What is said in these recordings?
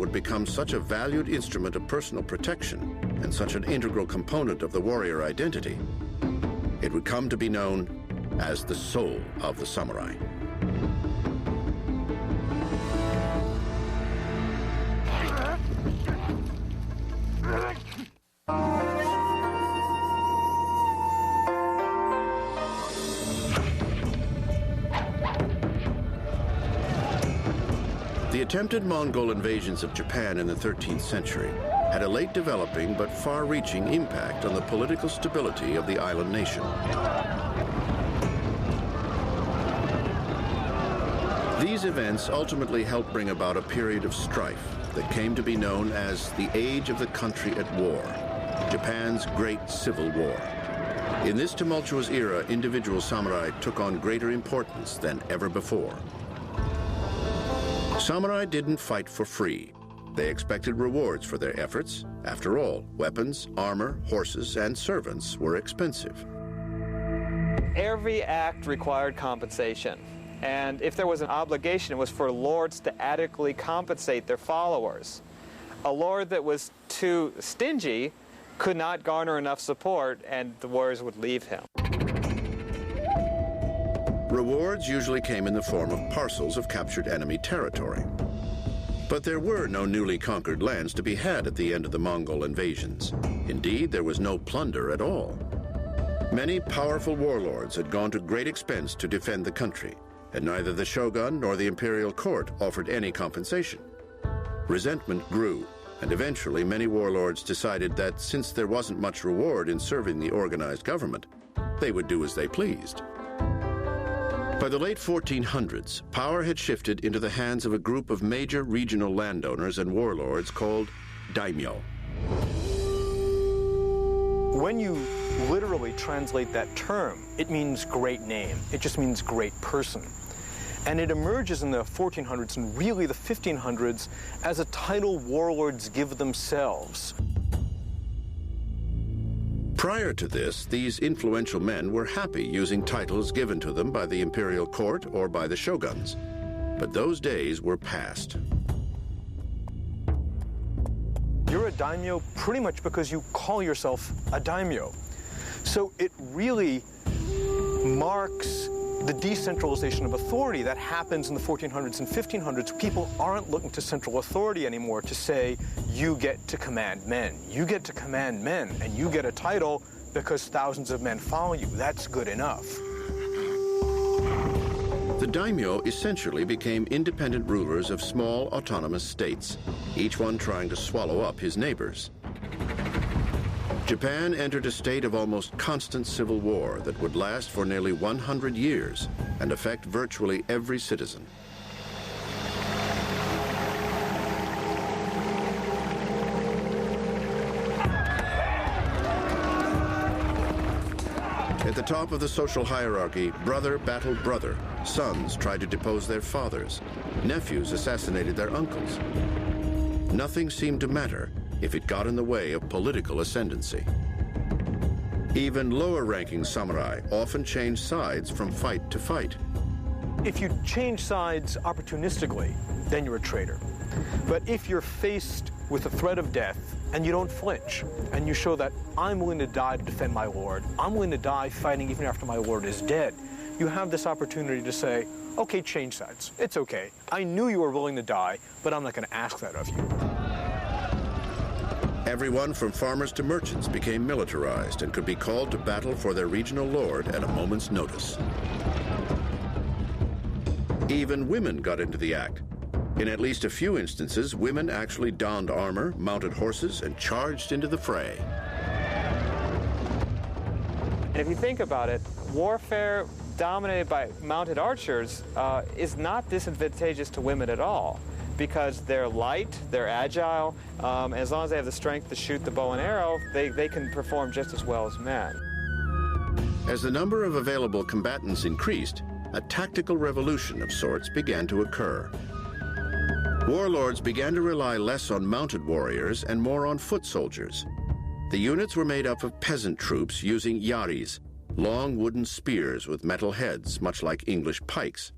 would become such a valued instrument of personal protection and such an integral component of the warrior identity, it would come to be known as the soul of the samurai. The attempted Mongol invasions of Japan in the 13th century had a late developing but far-reaching impact on the political stability of the island nation. These events ultimately helped bring about a period of strife that came to be known as the Age of the Country at War, Japan's Great Civil War. In this tumultuous era, individual samurai took on greater importance than ever before. Samurai didn't fight for free. They expected rewards for their efforts. After all, weapons, armor, horses, and servants were expensive. Every act required compensation. And if there was an obligation, it was for lords to adequately compensate their followers. A lord that was too stingy could not garner enough support, and the warriors would leave him. Rewards usually came in the form of parcels of captured enemy territory. But there were no newly conquered lands to be had at the end of the Mongol invasions. Indeed, there was no plunder at all. Many powerful warlords had gone to great expense to defend the country, and neither the shogun nor the imperial court offered any compensation. Resentment grew, and eventually many warlords decided that since there wasn't much reward in serving the organized government, they would do as they pleased. By the late 1400s, power had shifted into the hands of a group of major regional landowners and warlords called daimyo. When you literally translate that term, it means great name. It just means great person. And it emerges in the 1400s and really the 1500s as a title warlords give themselves. Prior to this, these influential men were happy using titles given to them by the imperial court or by the shoguns. But those days were past. You're a daimyo pretty much because you call yourself a daimyo. So it really marks the decentralization of authority that happens in the 1400s and 1500s. People aren't looking to central authority anymore to say, you get to command men. You get to command men, and you get a title because thousands of men follow you. That's good enough. The daimyo essentially became independent rulers of small autonomous states, each one trying to swallow up his neighbors. Japan entered a state of almost constant civil war that would last for nearly 100 years and affect virtually every citizen. At the top of the social hierarchy, brother battled brother. Sons tried to depose their fathers. Nephews assassinated their uncles. Nothing seemed to matter if it got in the way of political ascendancy. Even lower-ranking samurai often changed sides from fight to fight. If you change sides opportunistically, then you're a traitor. But if you're faced with the threat of death and you don't flinch, and you show that I'm willing to die to defend my lord, I'm willing to die fighting even after my lord is dead, you have this opportunity to say, okay, change sides. It's okay. I knew you were willing to die, but I'm not going to ask that of you. Everyone from farmers to merchants became militarized and could be called to battle for their regional lord at a moment's notice. Even women got into the act. In at least a few instances, women actually donned armor, mounted horses, and charged into the fray. And if you think about it, warfare dominated by mounted archers is not disadvantageous to women at all, because they're light, they're agile, as long as they have the strength to shoot the bow and arrow, they can perform just as well as men. As the number of available combatants increased, a tactical revolution of sorts began to occur. Warlords began to rely less on mounted warriors and more on foot soldiers. The units were made up of peasant troops using yaris, long wooden spears with metal heads, much like English pikes.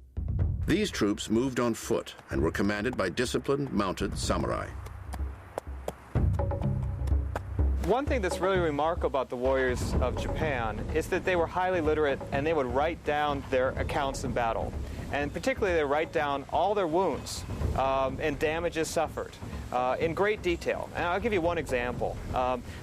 These troops moved on foot and were commanded by disciplined, mounted samurai. One thing that's really remarkable about the warriors of Japan is that they were highly literate and they would write down their accounts in battle. And particularly they write down all their wounds and damages suffered in great detail. And I'll give you one example.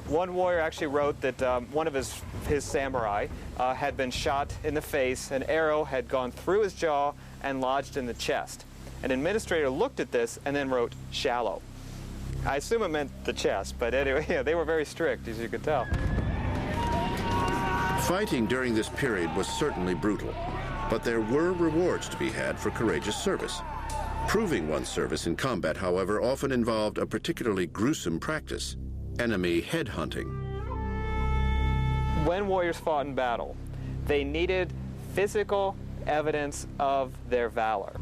One warrior actually wrote that one of his samurai had been shot in the face. An arrow had gone through his jaw and lodged in the chest. An administrator looked at this and then wrote, "shallow." I assume it meant the chest, but anyway, yeah, they were very strict, as you could tell. Fighting during this period was certainly brutal, but there were rewards to be had for courageous service. Proving one's service in combat, however, often involved a particularly gruesome practice: enemy headhunting. When warriors fought in battle, they needed physical evidence of their valor.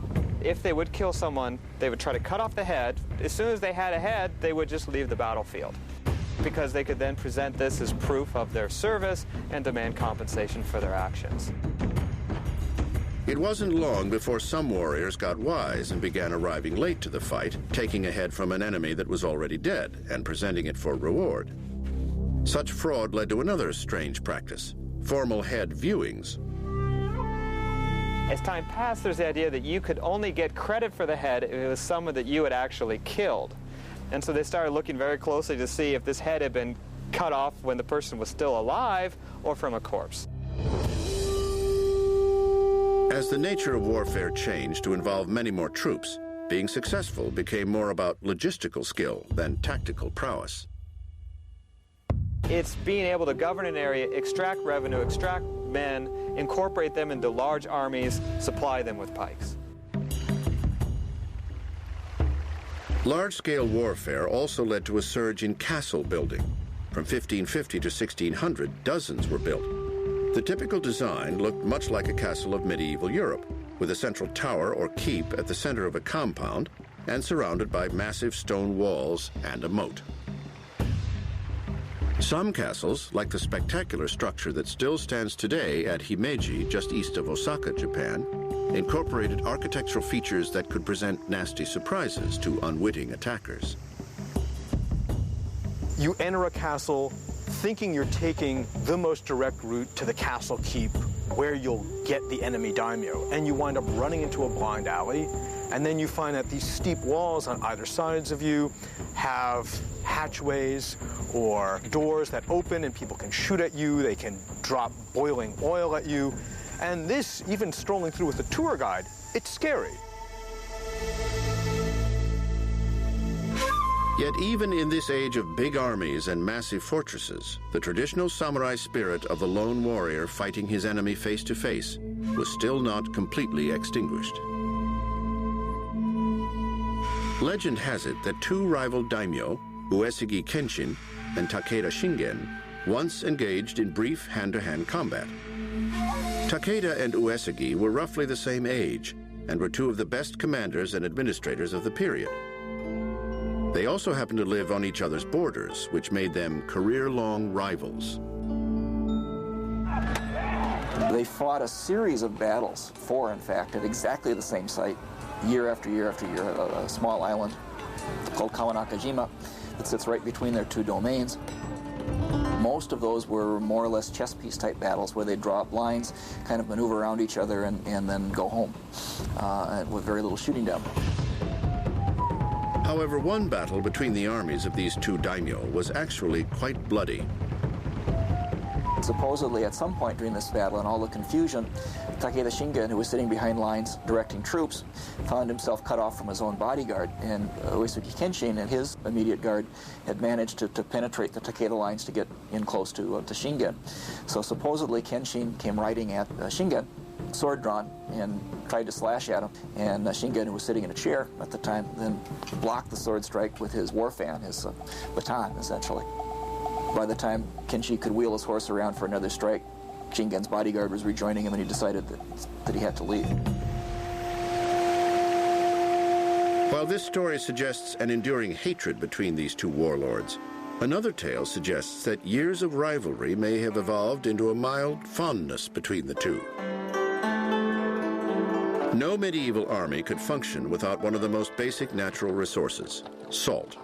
If they would kill someone, they would try to cut off the head. As soon as they had a head, they would just leave the battlefield, because they could then present this as proof of their service and demand compensation for their actions. It wasn't long before some warriors got wise and began arriving late to the fight, taking a head from an enemy that was already dead and presenting it for reward. Such fraud led to another strange practice: formal head viewings. As time passed, there's the idea that you could only get credit for the head if it was someone that you had actually killed. And so they started looking very closely to see if this head had been cut off when the person was still alive or from a corpse. As the nature of warfare changed to involve many more troops, being successful became more about logistical skill than tactical prowess. It's being able to govern an area, extract revenue, extract men, incorporate them into large armies, supply them with pikes. Large-scale warfare also led to a surge in castle building. From 1550 to 1600, dozens were built. The typical design looked much like a castle of medieval Europe, with a central tower or keep at the center of a compound and surrounded by massive stone walls and a moat. Some castles, like the spectacular structure that still stands today at Himeji, just east of Osaka, Japan, incorporated architectural features that could present nasty surprises to unwitting attackers. You enter a castle thinking you're taking the most direct route to the castle keep, where you'll get the enemy daimyo, and you wind up running into a blind alley, and then you find that these steep walls on either sides of you have hatchways or doors that open and people can shoot at you, they can drop boiling oil at you, and this, even strolling through with a tour guide, it's scary. Yet even in this age of big armies and massive fortresses, the traditional samurai spirit of the lone warrior fighting his enemy face to face was still not completely extinguished. Legend has it that two rival daimyo, Uesugi Kenshin and Takeda Shingen, once engaged in brief hand-to-hand combat. Takeda and Uesugi were roughly the same age and were two of the best commanders and administrators of the period. They also happened to live on each other's borders, which made them career-long rivals. They fought a series of battles, 4 in fact, at exactly the same site, year after year after year, a small island called Kawanakajima that sits right between their two domains. Most of those were more or less chess piece type battles where they'd draw up lines, kind of maneuver around each other and then go home with very little shooting down. However, one battle between the armies of these two daimyo was actually quite bloody. Supposedly, at some point during this battle, in all the confusion, Takeda Shingen, who was sitting behind lines directing troops, found himself cut off from his own bodyguard, and Uesugi Kenshin and his immediate guard had managed to penetrate the Takeda lines to get in close to Shingen. So supposedly, Kenshin came riding at Shingen, sword drawn, and tried to slash at him, and Shingen, who was sitting in a chair at the time, then blocked the sword strike with his war fan, his baton, essentially. By the time Kenshin could wheel his horse around for another strike, Shingen's bodyguard was rejoining him, and he decided that he had to leave. While this story suggests an enduring hatred between these two warlords, another tale suggests that years of rivalry may have evolved into a mild fondness between the two. No medieval army could function without one of the most basic natural resources, salt.